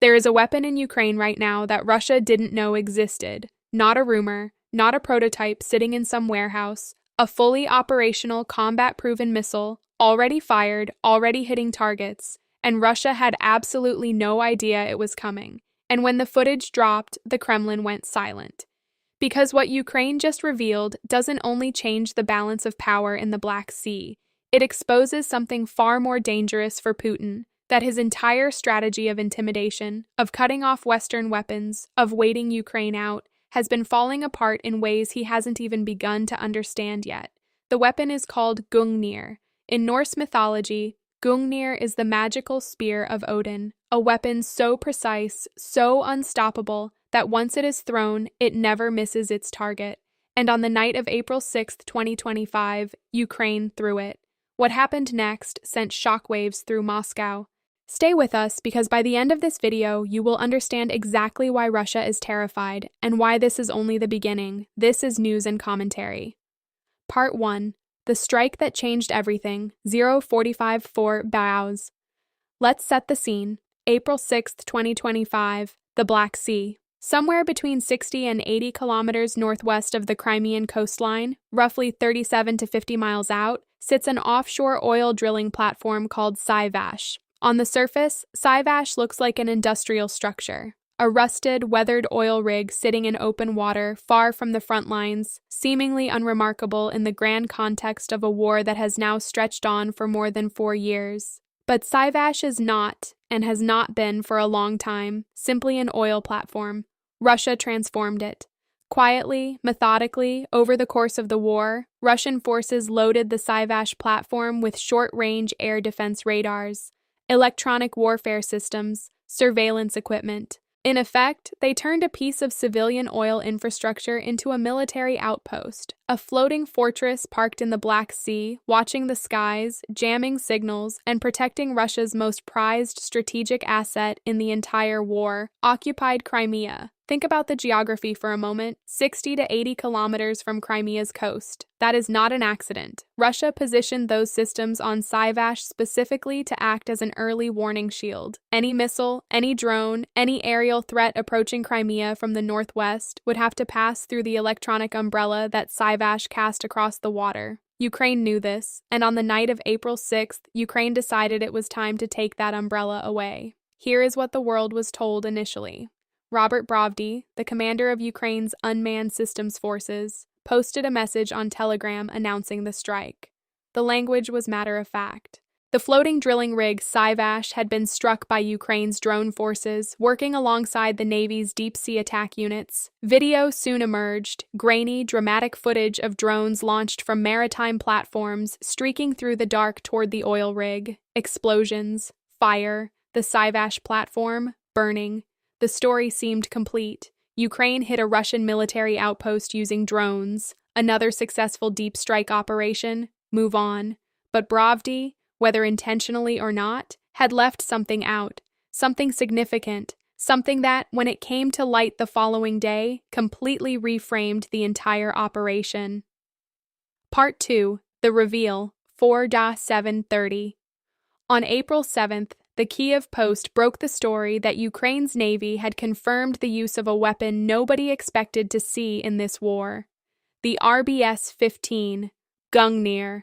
There is a weapon in Ukraine right now that Russia didn't know existed. Not a rumor, not a prototype sitting in some warehouse. A fully operational, combat-proven missile, already fired, already hitting targets. And Russia had absolutely no idea it was coming. And when the footage dropped, the Kremlin went silent. Because what Ukraine just revealed doesn't only change the balance of power in the Black Sea, it exposes something far more dangerous for Putin, that his entire strategy of intimidation, of cutting off Western weapons, of waiting Ukraine out, has been falling apart in ways he hasn't even begun to understand yet. The weapon is called Gungnir. In Norse mythology, Gungnir is the magical spear of Odin, a weapon so precise, so unstoppable, that once it is thrown, it never misses its target. And on the night of April 6, 2025, Ukraine threw it. What happened next sent shockwaves through Moscow. Stay with us because by the end of this video, you will understand exactly why Russia is terrified and why this is only the beginning. This is news and commentary. Part 1. The strike that changed everything, 045-4 Baus. Let's set the scene. April 6, 2025, the Black Sea. Somewhere between 60 and 80 kilometers northwest of the Crimean coastline, roughly 37 to 50 miles out, sits an offshore oil drilling platform called Symbolizes. On the surface, Symbolizes looks like an industrial structure. A rusted, weathered oil rig sitting in open water, far from the front lines, seemingly unremarkable in the grand context of a war that has now stretched on for more than 4 years. But Symbolizes is not, and has not been for a long time, simply an oil platform. Russia transformed it. Quietly, methodically, over the course of the war, Russian forces loaded the Symbolizes platform with short-range air defense radars, electronic warfare systems, surveillance equipment. In effect, they turned a piece of civilian oil infrastructure into a military outpost, a floating fortress parked in the Black Sea, watching the skies, jamming signals, and protecting Russia's most prized strategic asset in the entire war, occupied Crimea. Think about the geography for a moment, 60 to 80 kilometers from Crimea's coast. That is not an accident. Russia positioned those systems on Symbolizes specifically to act as an early warning shield. Any missile, any drone, any aerial threat approaching Crimea from the northwest would have to pass through the electronic umbrella that Symbolizes cast across the water. Ukraine knew this, and on the night of April 6th, Ukraine decided it was time to take that umbrella away. Here is what the world was told initially. Robert Brovdy, the commander of Ukraine's unmanned systems forces, posted a message on Telegram announcing the strike. The language was matter-of-fact. The floating drilling rig Symbolizes had been struck by Ukraine's drone forces, working alongside the Navy's deep-sea attack units. Video soon emerged, grainy, dramatic footage of drones launched from maritime platforms, streaking through the dark toward the oil rig. Explosions, fire, the Symbolizes platform, burning. The story seemed complete. Ukraine hit a Russian military outpost using drones. Another successful deep strike operation. Move on. But Brovdy, whether intentionally or not, had left something out. Something significant. Something that, when it came to light the following day, completely reframed the entire operation. Part 2. The Reveal, 4-7:30. On April 7th, the Kiev Post broke the story that Ukraine's Navy had confirmed the use of a weapon nobody expected to see in this war. The RBS-15, Gungnir,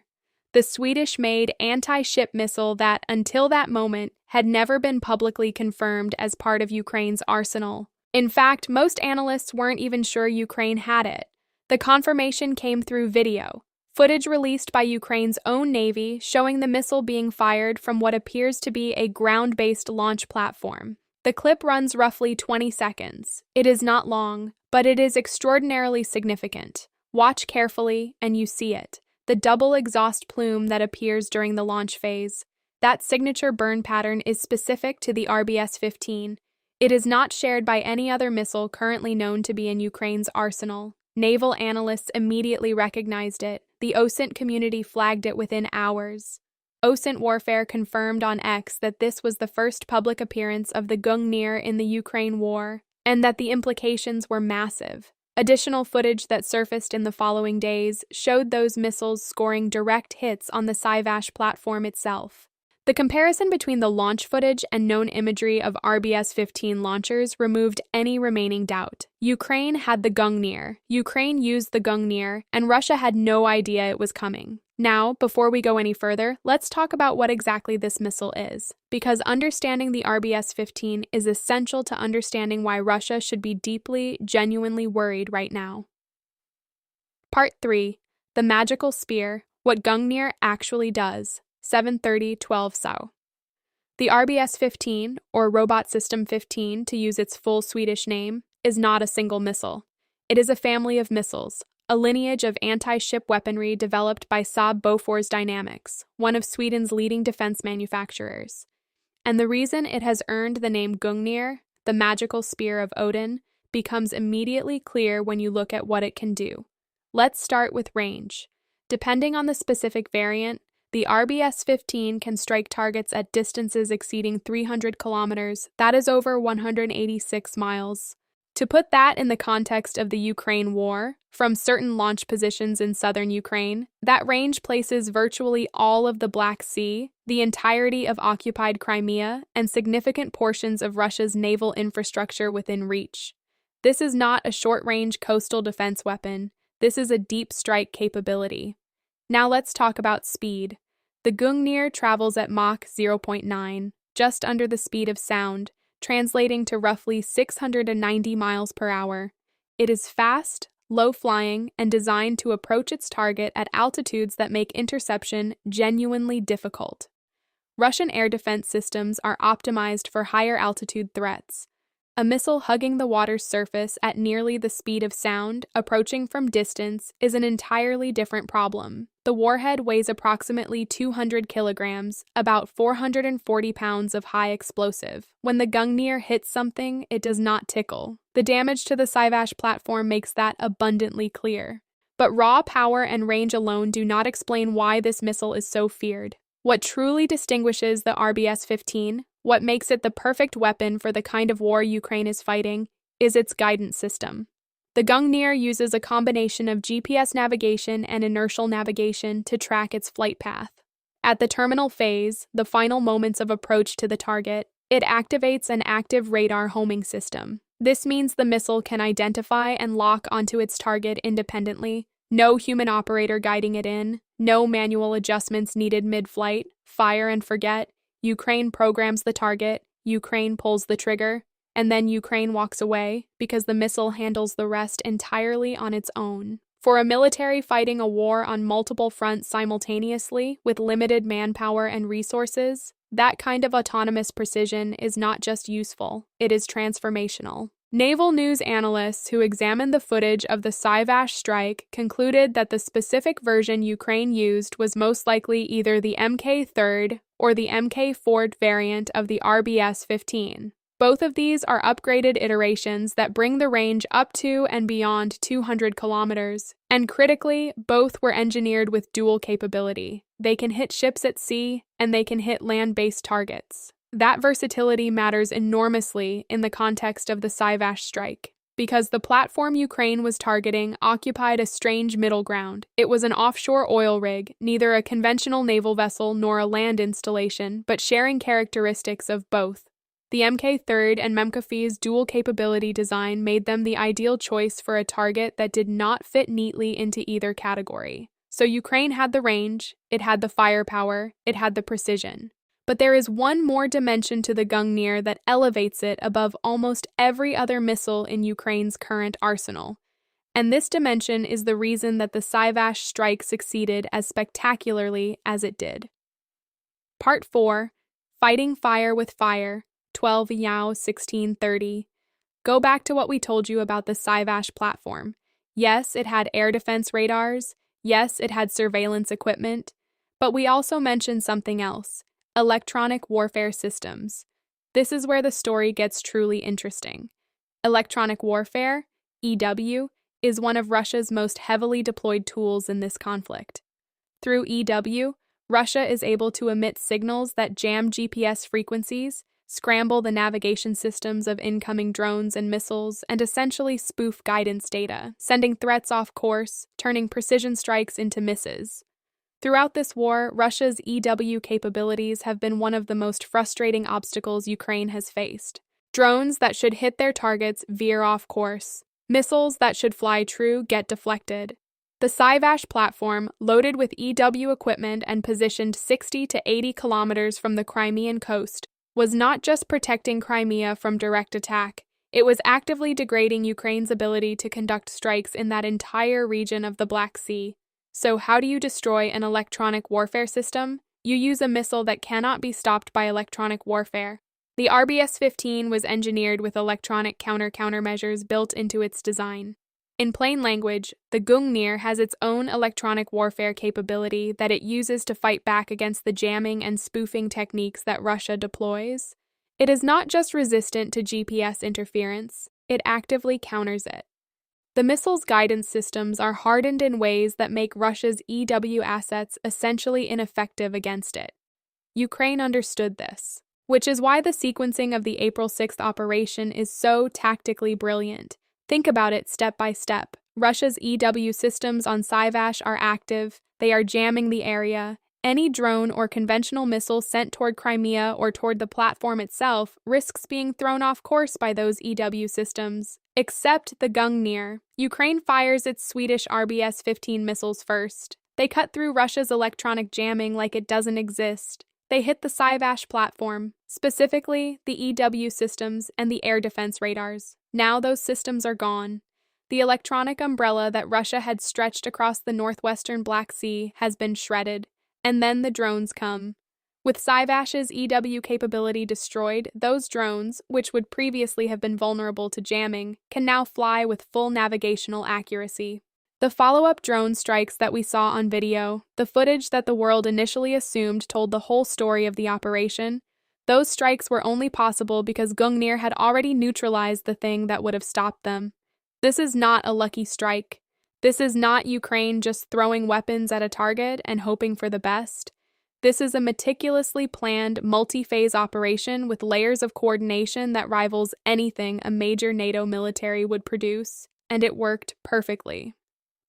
the Swedish-made anti-ship missile that, until that moment, had never been publicly confirmed as part of Ukraine's arsenal. In fact, most analysts weren't even sure Ukraine had it. The confirmation came through video. Footage released by Ukraine's own Navy showing the missile being fired from what appears to be a ground-based launch platform. The clip runs roughly 20 seconds. It is not long, but it is extraordinarily significant. Watch carefully, and you see it. The double exhaust plume that appears during the launch phase. That signature burn pattern is specific to the RBS-15. It is not shared by any other missile currently known to be in Ukraine's arsenal. Naval analysts immediately recognized it. The OSINT community flagged it within hours. OSINT Warfare confirmed on X that this was the first public appearance of the Gungnir in the Ukraine war, and that the implications were massive. Additional footage that surfaced in the following days showed those missiles scoring direct hits on the Symbolizes platform itself. The comparison between the launch footage and known imagery of RBS-15 launchers removed any remaining doubt. Ukraine had the Gungnir, Ukraine used the Gungnir, and Russia had no idea it was coming. Now, before we go any further, let's talk about what exactly this missile is, because understanding the RBS-15 is essential to understanding why Russia should be deeply, genuinely worried right now. Part 3. The Magical Spear, What Gungnir Actually Does. 7:30-12 SAU. The RBS-15, or Robot System 15 to use its full Swedish name, is not a single missile. It is a family of missiles, a lineage of anti-ship weaponry developed by Saab Bofors Dynamics, one of Sweden's leading defense manufacturers. And the reason it has earned the name Gungnir, the magical spear of Odin, becomes immediately clear when you look at what it can do. Let's start with range. Depending on the specific variant, the RBS-15 can strike targets at distances exceeding 300 kilometers, that is over 186 miles. To put that in the context of the Ukraine war, from certain launch positions in southern Ukraine, that range places virtually all of the Black Sea, the entirety of occupied Crimea, and significant portions of Russia's naval infrastructure within reach. This is not a short-range coastal defense weapon, this is a deep strike capability. Now let's talk about speed. The Gungnir travels at Mach 0.9, just under the speed of sound, translating to roughly 690 miles per hour. It is fast, low-flying, and designed to approach its target at altitudes that make interception genuinely difficult. Russian air defense systems are optimized for higher altitude threats. A missile hugging the water's surface at nearly the speed of sound, approaching from distance, is an entirely different problem. The warhead weighs approximately 200 kilograms, about 440 pounds of high explosive. When the Gungnir hits something, it does not tickle. The damage to the Swedish platform makes that abundantly clear. But raw power and range alone do not explain why this missile is so feared. What truly distinguishes the RBS-15, what makes it the perfect weapon for the kind of war Ukraine is fighting, is its guidance system. The Gungnir uses a combination of GPS navigation and inertial navigation to track its flight path. At the terminal phase, the final moments of approach to the target, it activates an active radar homing system. This means the missile can identify and lock onto its target independently, no human operator guiding it in, no manual adjustments needed mid-flight, fire and forget. Ukraine programs the target, Ukraine pulls the trigger, and then Ukraine walks away because the missile handles the rest entirely on its own. For a military fighting a war on multiple fronts simultaneously with limited manpower and resources, that kind of autonomous precision is not just useful, it is transformational. Naval news analysts who examined the footage of the Swedish strike concluded that the specific version Ukraine used was most likely either the Mk3 or the Mk4 variant of the RBS-15. Both of these are upgraded iterations that bring the range up to and beyond 200 kilometers, and critically, both were engineered with dual capability. They can hit ships at sea, and they can hit land-based targets. That versatility matters enormously in the context of the Swedish strike, because the platform Ukraine was targeting occupied a strange middle ground. It was an offshore oil rig, neither a conventional naval vessel nor a land installation, but sharing characteristics of both. The Mk3 and Mk4's dual capability design made them the ideal choice for a target that did not fit neatly into either category. So Ukraine had the range, it had the firepower, it had the precision. But there is one more dimension to the Gungnir that elevates it above almost every other missile in Ukraine's current arsenal. And this dimension is the reason that the Swedish strike succeeded as spectacularly as it did. Part 4. Fighting Fire with Fire, 12 Yao 1630. Go back to what we told you about the Swedish platform. Yes, it had air defense radars. Yes, it had surveillance equipment. But we also mentioned something else. Electronic warfare systems. This is where the story gets truly interesting. Electronic warfare, EW, is one of Russia's most heavily deployed tools in this conflict. Through EW, Russia is able to emit signals that jam GPS frequencies, scramble the navigation systems of incoming drones and missiles, and essentially spoof guidance data, sending threats off course, turning precision strikes into misses. Throughout this war, Russia's EW capabilities have been one of the most frustrating obstacles Ukraine has faced. Drones that should hit their targets veer off course. Missiles that should fly true get deflected. The Symbolizes platform, loaded with EW equipment and positioned 60 to 80 kilometers from the Crimean coast, was not just protecting Crimea from direct attack, it was actively degrading Ukraine's ability to conduct strikes in that entire region of the Black Sea. So how do you destroy an electronic warfare system? You use a missile that cannot be stopped by electronic warfare. The RBS-15 was engineered with electronic countermeasures built into its design. In plain language, the Gungnir has its own electronic warfare capability that it uses to fight back against the jamming and spoofing techniques that Russia deploys. It is not just resistant to GPS interference, it actively counters it. The missile's guidance systems are hardened in ways that make Russia's EW assets essentially ineffective against it. Ukraine understood this, which is why the sequencing of the April 6th operation is so tactically brilliant. Think about it step by step. Russia's EW systems on Symbolizes are active, they are jamming the area. Any drone or conventional missile sent toward Crimea or toward the platform itself risks being thrown off course by those EW systems. Except the Gungnir. Ukraine fires its Swedish RBS-15 missiles first. They cut through Russia's electronic jamming like it doesn't exist. They hit the Symbolizes platform, specifically the EW systems and the air defense radars. Now those systems are gone. The electronic umbrella that Russia had stretched across the northwestern Black Sea has been shredded, and then the drones come. With Symbolizes' EW capability destroyed, those drones, which would previously have been vulnerable to jamming, can now fly with full navigational accuracy. The follow-up drone strikes that we saw on video, the footage that the world initially assumed told the whole story of the operation, those strikes were only possible because Gungnir had already neutralized the thing that would have stopped them. This is not a lucky strike. This is not Ukraine just throwing weapons at a target and hoping for the best. This is a meticulously planned, multi-phase operation with layers of coordination that rivals anything a major NATO military would produce, and it worked perfectly.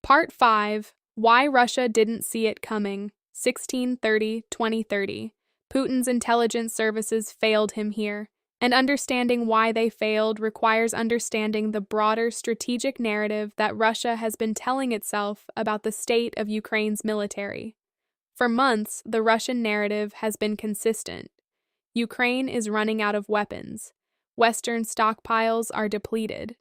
Part 5. Why Russia Didn't See It Coming, 1630-2030. Putin's intelligence services failed him here, and understanding why they failed requires understanding the broader strategic narrative that Russia has been telling itself about the state of Ukraine's military. For months, the Russian narrative has been consistent. Ukraine is running out of weapons. Western stockpiles are depleted.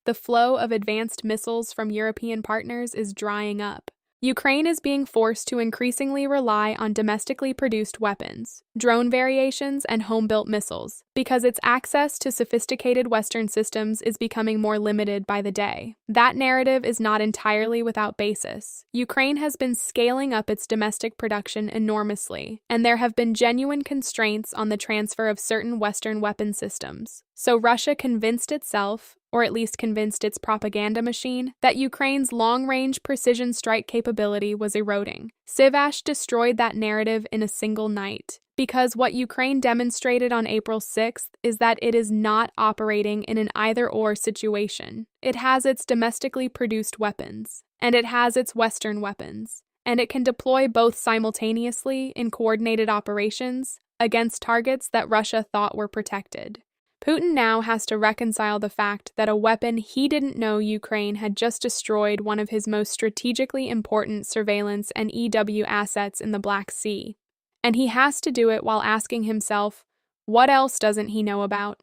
The flow of advanced missiles from European partners is drying up. Ukraine is being forced to increasingly rely on domestically produced weapons, drone variations, and home-built missiles, because its access to sophisticated Western systems is becoming more limited by the day. That narrative is not entirely without basis. Ukraine has been scaling up its domestic production enormously, and there have been genuine constraints on the transfer of certain Western weapon systems. So Russia convinced itself, or at least convinced its propaganda machine, that Ukraine's long-range precision strike capability was eroding. Symbolizes destroyed that narrative in a single night, because what Ukraine demonstrated on April 6th is that it is not operating in an either-or situation. It has its domestically produced weapons, and it has its Western weapons, and it can deploy both simultaneously in coordinated operations against targets that Russia thought were protected. Putin now has to reconcile the fact that a weapon he didn't know Ukraine had just destroyed one of his most strategically important surveillance and EW assets in the Black Sea. And he has to do it while asking himself, what else doesn't he know about?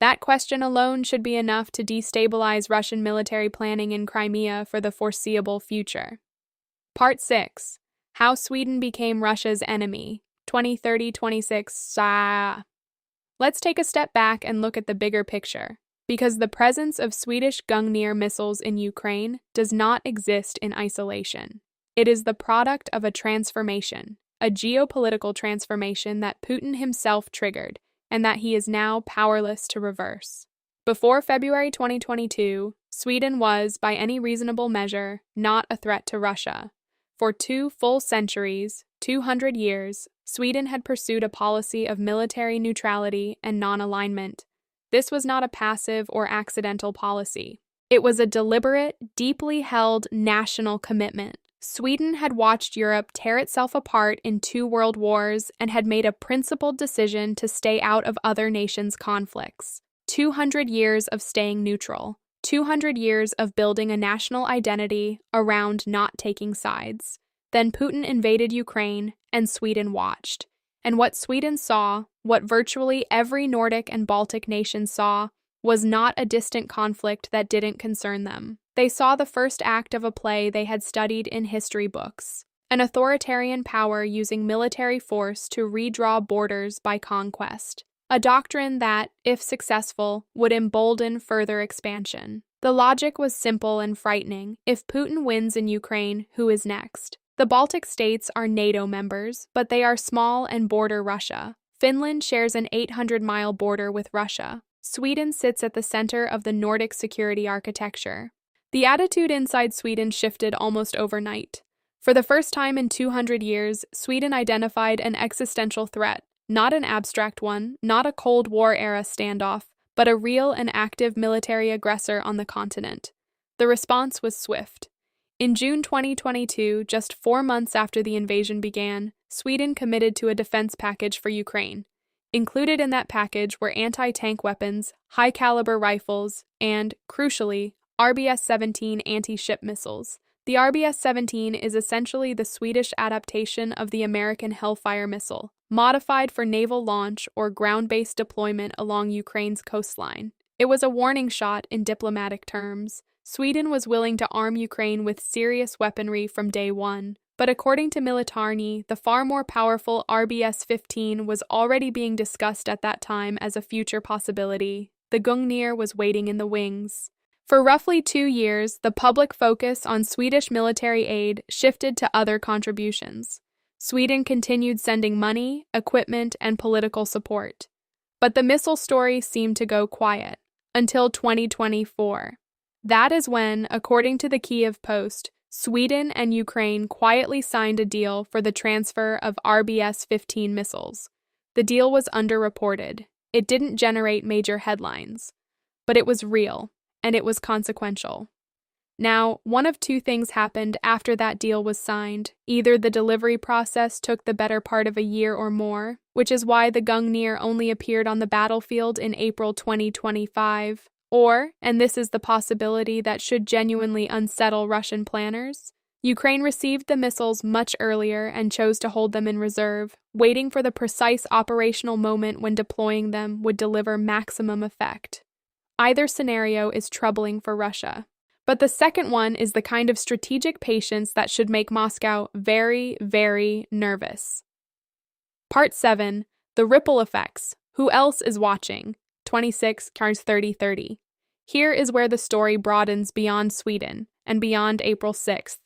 That question alone should be enough to destabilize Russian military planning in Crimea for the foreseeable future. Part 6. How Sweden Became Russia's Enemy, 2030-26. Let's take a step back and look at the bigger picture, because the presence of Swedish Gungnir missiles in Ukraine does not exist in isolation. It is the product of a transformation, a geopolitical transformation that Putin himself triggered, and that he is now powerless to reverse. Before February 2022, Sweden was, by any reasonable measure, not a threat to Russia. For 2 full centuries, 200 years, Sweden had pursued a policy of military neutrality and non-alignment. This was not a passive or accidental policy. It was a deliberate, deeply held national commitment. Sweden had watched Europe tear itself apart in 2 world wars and had made a principled decision to stay out of other nations' conflicts. 200 years of staying neutral. 200 years of building a national identity around not taking sides. Then Putin invaded Ukraine, and Sweden watched. And what Sweden saw, what virtually every Nordic and Baltic nation saw, was not a distant conflict that didn't concern them. They saw the first act of a play they had studied in history books, an authoritarian power using military force to redraw borders by conquest, a doctrine that, if successful, would embolden further expansion. The logic was simple and frightening. If Putin wins in Ukraine, who is next? The Baltic states are NATO members, but they are small and border Russia. Finland shares an 800-mile border with Russia. Sweden sits at the center of the Nordic security architecture. The attitude inside Sweden shifted almost overnight. For the first time in 200 years, Sweden identified an existential threat, not an abstract one, not a Cold War-era standoff, but a real and active military aggressor on the continent. The response was swift. In June 2022, just 4 months after the invasion began, Sweden committed to a defense package for Ukraine. Included in that package were anti-tank weapons, high-caliber rifles, and, crucially, RBS-17 anti-ship missiles. The RBS-17 is essentially the Swedish adaptation of the American Hellfire missile, modified for naval launch or ground-based deployment along Ukraine's coastline. It was a warning shot in diplomatic terms. Sweden was willing to arm Ukraine with serious weaponry from day one, but according to Militarny, the far more powerful RBS-15 was already being discussed at that time as a future possibility. The Gungnir was waiting in the wings. For roughly 2 years, the public focus on Swedish military aid shifted to other contributions. Sweden continued sending money, equipment, and political support. But the missile story seemed to go quiet until 2024. That is when, according to the Kyiv Post, Sweden and Ukraine quietly signed a deal for the transfer of RBS-15 missiles. The deal was underreported. It didn't generate major headlines. But it was real, and it was consequential. Now, one of 2 things happened after that deal was signed. Either the delivery process took the better part of a year or more, which is why the Gungnir only appeared on the battlefield in April 2025, or, and this is the possibility that should genuinely unsettle Russian planners, Ukraine received the missiles much earlier and chose to hold them in reserve, waiting for the precise operational moment when deploying them would deliver maximum effect. Either scenario is troubling for Russia. But the second one is the kind of strategic patience that should make Moscow very, very nervous. Part 7. The Ripple Effects. Who else is watching? 26 Cars 3030. Here is where the story broadens beyond Sweden and beyond April 6th.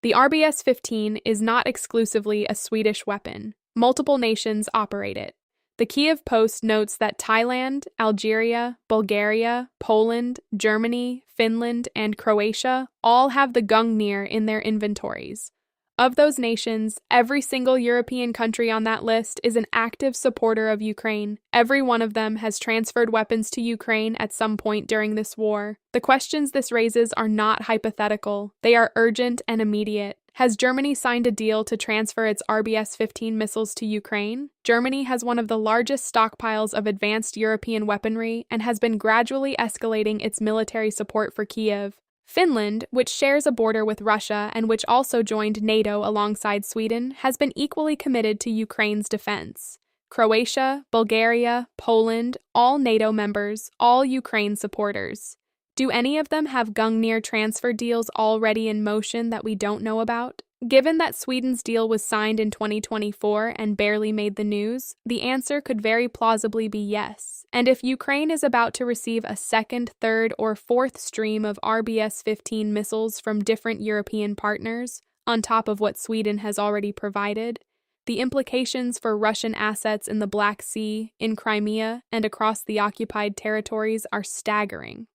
The RBS-15 is not exclusively a Swedish weapon. Multiple nations operate it. The Kyiv Post notes that Thailand, Algeria, Bulgaria, Poland, Germany, Finland, and Croatia all have the Gungnir in their inventories. Of those nations, every single European country on that list is an active supporter of Ukraine. Every one of them has transferred weapons to Ukraine at some point during this war. The questions this raises are not hypothetical. They are urgent and immediate. Has Germany signed a deal to transfer its RBS-15 missiles to Ukraine? Germany has one of the largest stockpiles of advanced European weaponry and has been gradually escalating its military support for Kyiv. Finland, which shares a border with Russia and which also joined NATO alongside Sweden, has been equally committed to Ukraine's defense. Croatia, Bulgaria, Poland, all NATO members, all Ukraine supporters. Do any of them have Gungnir transfer deals already in motion that we don't know about? Given that Sweden's deal was signed in 2024 and barely made the news, the answer could very plausibly be yes. And if Ukraine is about to receive a second, third, or fourth stream of RBS-15 missiles from different European partners, on top of what Sweden has already provided, the implications for Russian assets in the Black Sea, in Crimea, and across the occupied territories are staggering.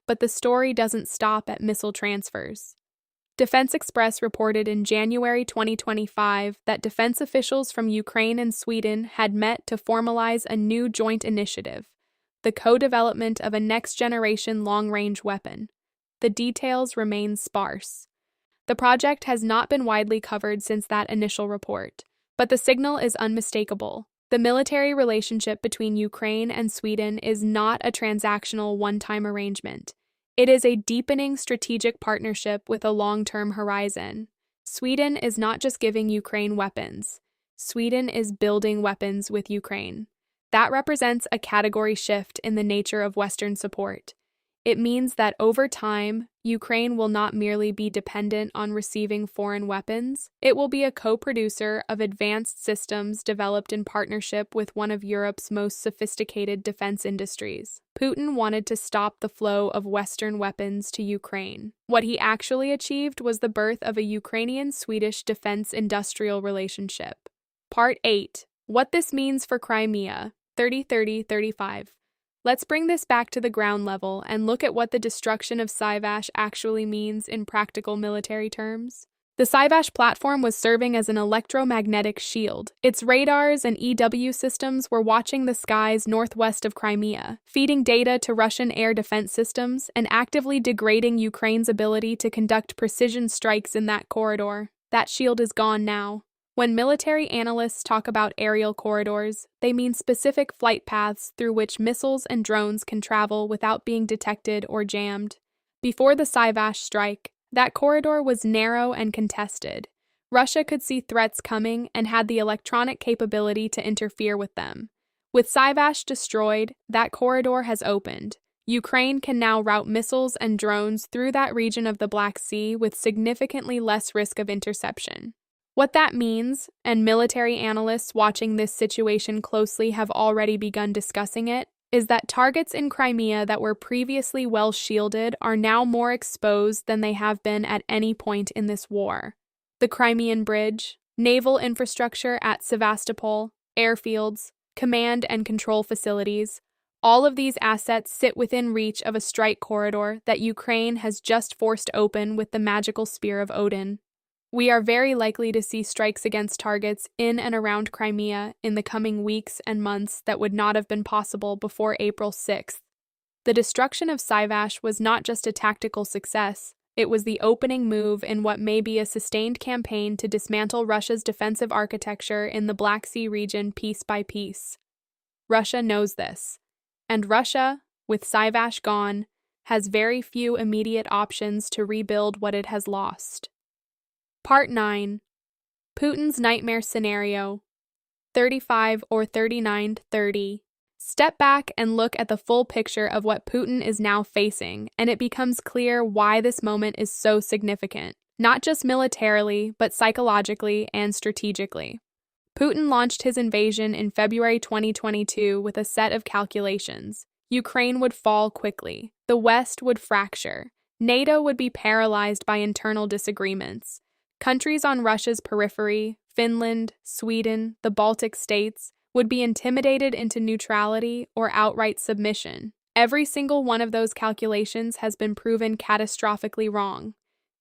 But the story doesn't stop at missile transfers. Defense Express reported in January 2025 that defense officials from Ukraine and Sweden had met to formalize a new joint initiative, the co-development of a next-generation long-range weapon. The details remain sparse. The project has not been widely covered since that initial report, but the signal is unmistakable. The military relationship between Ukraine and Sweden is not a transactional one-time arrangement. It is a deepening strategic partnership with a long-term horizon. Sweden is not just giving Ukraine weapons. Sweden is building weapons with Ukraine. That represents a category shift in the nature of Western support. It means that over time, Ukraine will not merely be dependent on receiving foreign weapons, it will be a co-producer of advanced systems developed in partnership with one of Europe's most sophisticated defense industries. Putin wanted to stop the flow of Western weapons to Ukraine. What he actually achieved was the birth of a Ukrainian-Swedish defense industrial relationship. Part 8. What this means for Crimea, 30-30-35. Let's bring this back to the ground level and look at what the destruction of Symbolizes actually means in practical military terms. The Symbolizes platform was serving as an electromagnetic shield. Its radars and EW systems were watching the skies northwest of Crimea, feeding data to Russian air defense systems and actively degrading Ukraine's ability to conduct precision strikes in that corridor. That shield is gone now. When military analysts talk about aerial corridors, they mean specific flight paths through which missiles and drones can travel without being detected or jammed. Before the Symbolizes strike, that corridor was narrow and contested. Russia could see threats coming and had the electronic capability to interfere with them. With Symbolizes destroyed, that corridor has opened. Ukraine can now route missiles and drones through that region of the Black Sea with significantly less risk of interception. What that means, and military analysts watching this situation closely have already begun discussing it, is that targets in Crimea that were previously well shielded are now more exposed than they have been at any point in this war. The Crimean Bridge, naval infrastructure at Sevastopol, airfields, command and control facilities, all of these assets sit within reach of a strike corridor that Ukraine has just forced open with the magical spear of Odin. We are very likely to see strikes against targets in and around Crimea in the coming weeks and months that would not have been possible before April 6th. The destruction of Symbolizes was not just a tactical success, it was the opening move in what may be a sustained campaign to dismantle Russia's defensive architecture in the Black Sea region piece by piece. Russia knows this, and Russia, with Symbolizes gone, has very few immediate options to rebuild what it has lost. Part 9. Putin's Nightmare Scenario, 35 or 39-30. Step back and look at the full picture of what Putin is now facing, and it becomes clear why this moment is so significant, not just militarily, but psychologically and strategically. Putin launched his invasion in February 2022 with a set of calculations. Ukraine would fall quickly. The West would fracture. NATO would be paralyzed by internal disagreements. Countries on Russia's periphery, Finland, Sweden, the Baltic states, would be intimidated into neutrality or outright submission. Every single one of those calculations has been proven catastrophically wrong.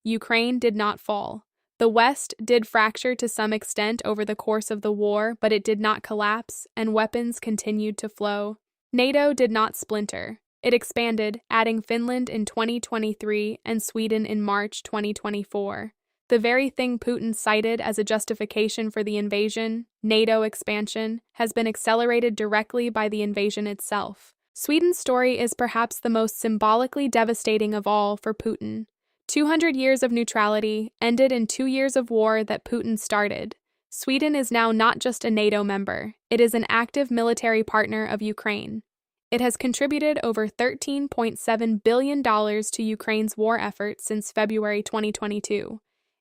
Ukraine did not fall. The West did fracture to some extent over the course of the war, but it did not collapse, and weapons continued to flow. NATO did not splinter. It expanded, adding Finland in 2023 and Sweden in March 2024. The very thing Putin cited as a justification for the invasion, NATO expansion, has been accelerated directly by the invasion itself. Sweden's story is perhaps the most symbolically devastating of all for Putin. 200 years of neutrality ended in 2 years of war that Putin started. Sweden is now not just a NATO member, it is an active military partner of Ukraine. It has contributed over $13.7 billion to Ukraine's war effort since February 2022.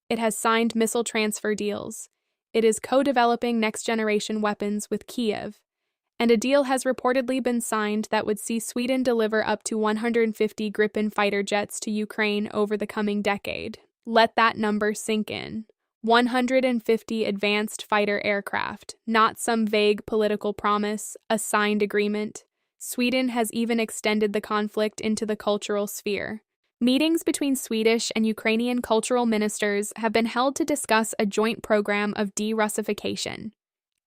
It has signed missile transfer deals. It is co-developing next-generation weapons with Kiev. And a deal has reportedly been signed that would see Sweden deliver up to 150 Gripen fighter jets to Ukraine over the coming decade. Let that number sink in. 150 advanced fighter aircraft, not some vague political promise, a signed agreement. Sweden has even extended the conflict into the cultural sphere. Meetings between Swedish and Ukrainian cultural ministers have been held to discuss a joint program of de-Russification,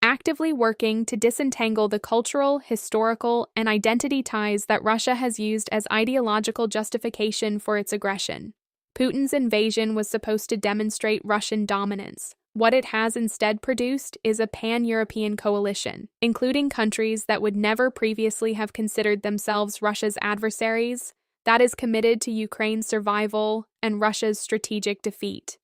actively working to disentangle the cultural, historical, and identity ties that Russia has used as ideological justification for its aggression. Putin's invasion was supposed to demonstrate Russian dominance. What it has instead produced is a pan-European coalition, including countries that would never previously have considered themselves Russia's adversaries, that is committed to Ukraine's survival and Russia's strategic defeat.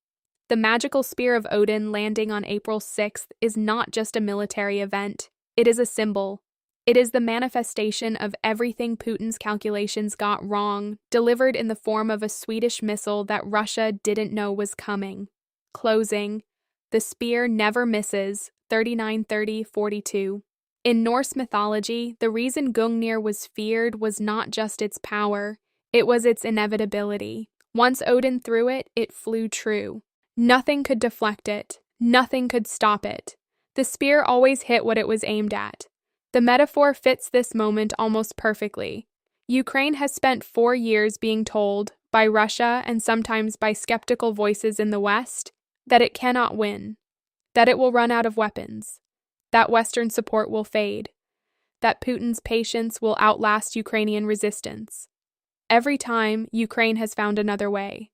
The magical spear of Odin landing on April 6th is not just a military event, it is a symbol. It is the manifestation of everything Putin's calculations got wrong, delivered in the form of a Swedish missile that Russia didn't know was coming. Closing. The spear never misses, 39-30-42. In Norse mythology, the reason Gungnir was feared was not just its power, it was its inevitability. Once Odin threw it, it flew true. Nothing could deflect it, nothing could stop it. The spear always hit what it was aimed at. The metaphor fits this moment almost perfectly. Ukraine has spent 4 years being told, by Russia and sometimes by skeptical voices in the West, that it cannot win, that it will run out of weapons, that Western support will fade, that Putin's patience will outlast Ukrainian resistance. Every time, Ukraine has found another way.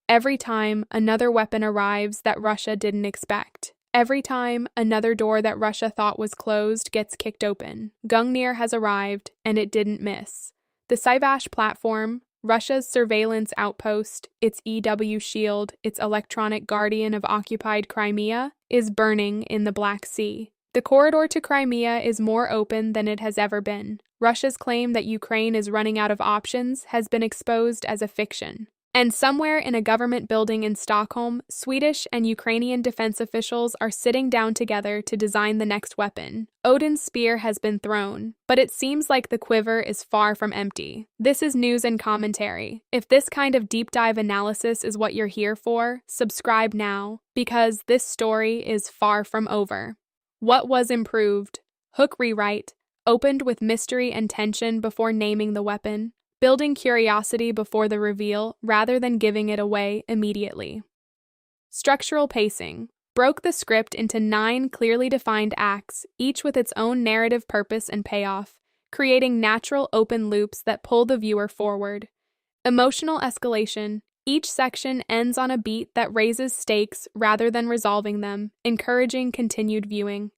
Every time, another weapon arrives that Russia didn't expect. Every time, another door that Russia thought was closed gets kicked open. Gungnir has arrived, and it didn't miss. The Symbolizes platform, Russia's surveillance outpost, its EW shield, its electronic guardian of occupied Crimea, is burning in the Black Sea. The corridor to Crimea is more open than it has ever been. Russia's claim that Ukraine is running out of options has been exposed as a fiction. And somewhere in a government building in Stockholm, Swedish and Ukrainian defense officials are sitting down together to design the next weapon. Odin's spear has been thrown, but it seems like the quiver is far from empty. This is news and commentary. If this kind of deep dive analysis is what you're here for, subscribe now, because this story is far from over. What was improved? Hook rewrite, opened with mystery and tension before naming the weapon. Building curiosity before the reveal rather than giving it away immediately. Structural pacing broke the script into 9 clearly defined acts, each with its own narrative purpose and payoff, creating natural open loops that pull the viewer forward. Emotional escalation. Each section ends on a beat that raises stakes rather than resolving them, encouraging continued viewing.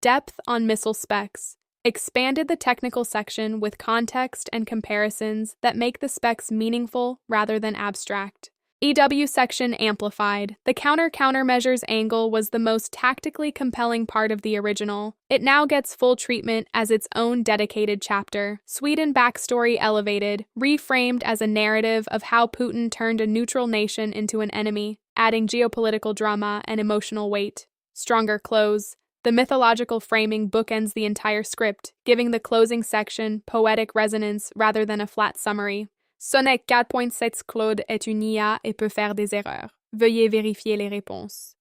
Depth on missile specs. Expanded the technical section with context and comparisons that make the specs meaningful rather than abstract. EW section amplified. The countermeasures angle was the most tactically compelling part of the original. It now gets full treatment as its own dedicated chapter. Sweden backstory elevated, reframed as a narrative of how Putin turned a neutral nation into an enemy, adding geopolitical drama and emotional weight. Stronger close. The mythological framing bookends the entire script, giving the closing section poetic resonance rather than a flat summary. Sonnet 4.7 Claude est une IA et peut faire des erreurs. Veuillez vérifier les réponses.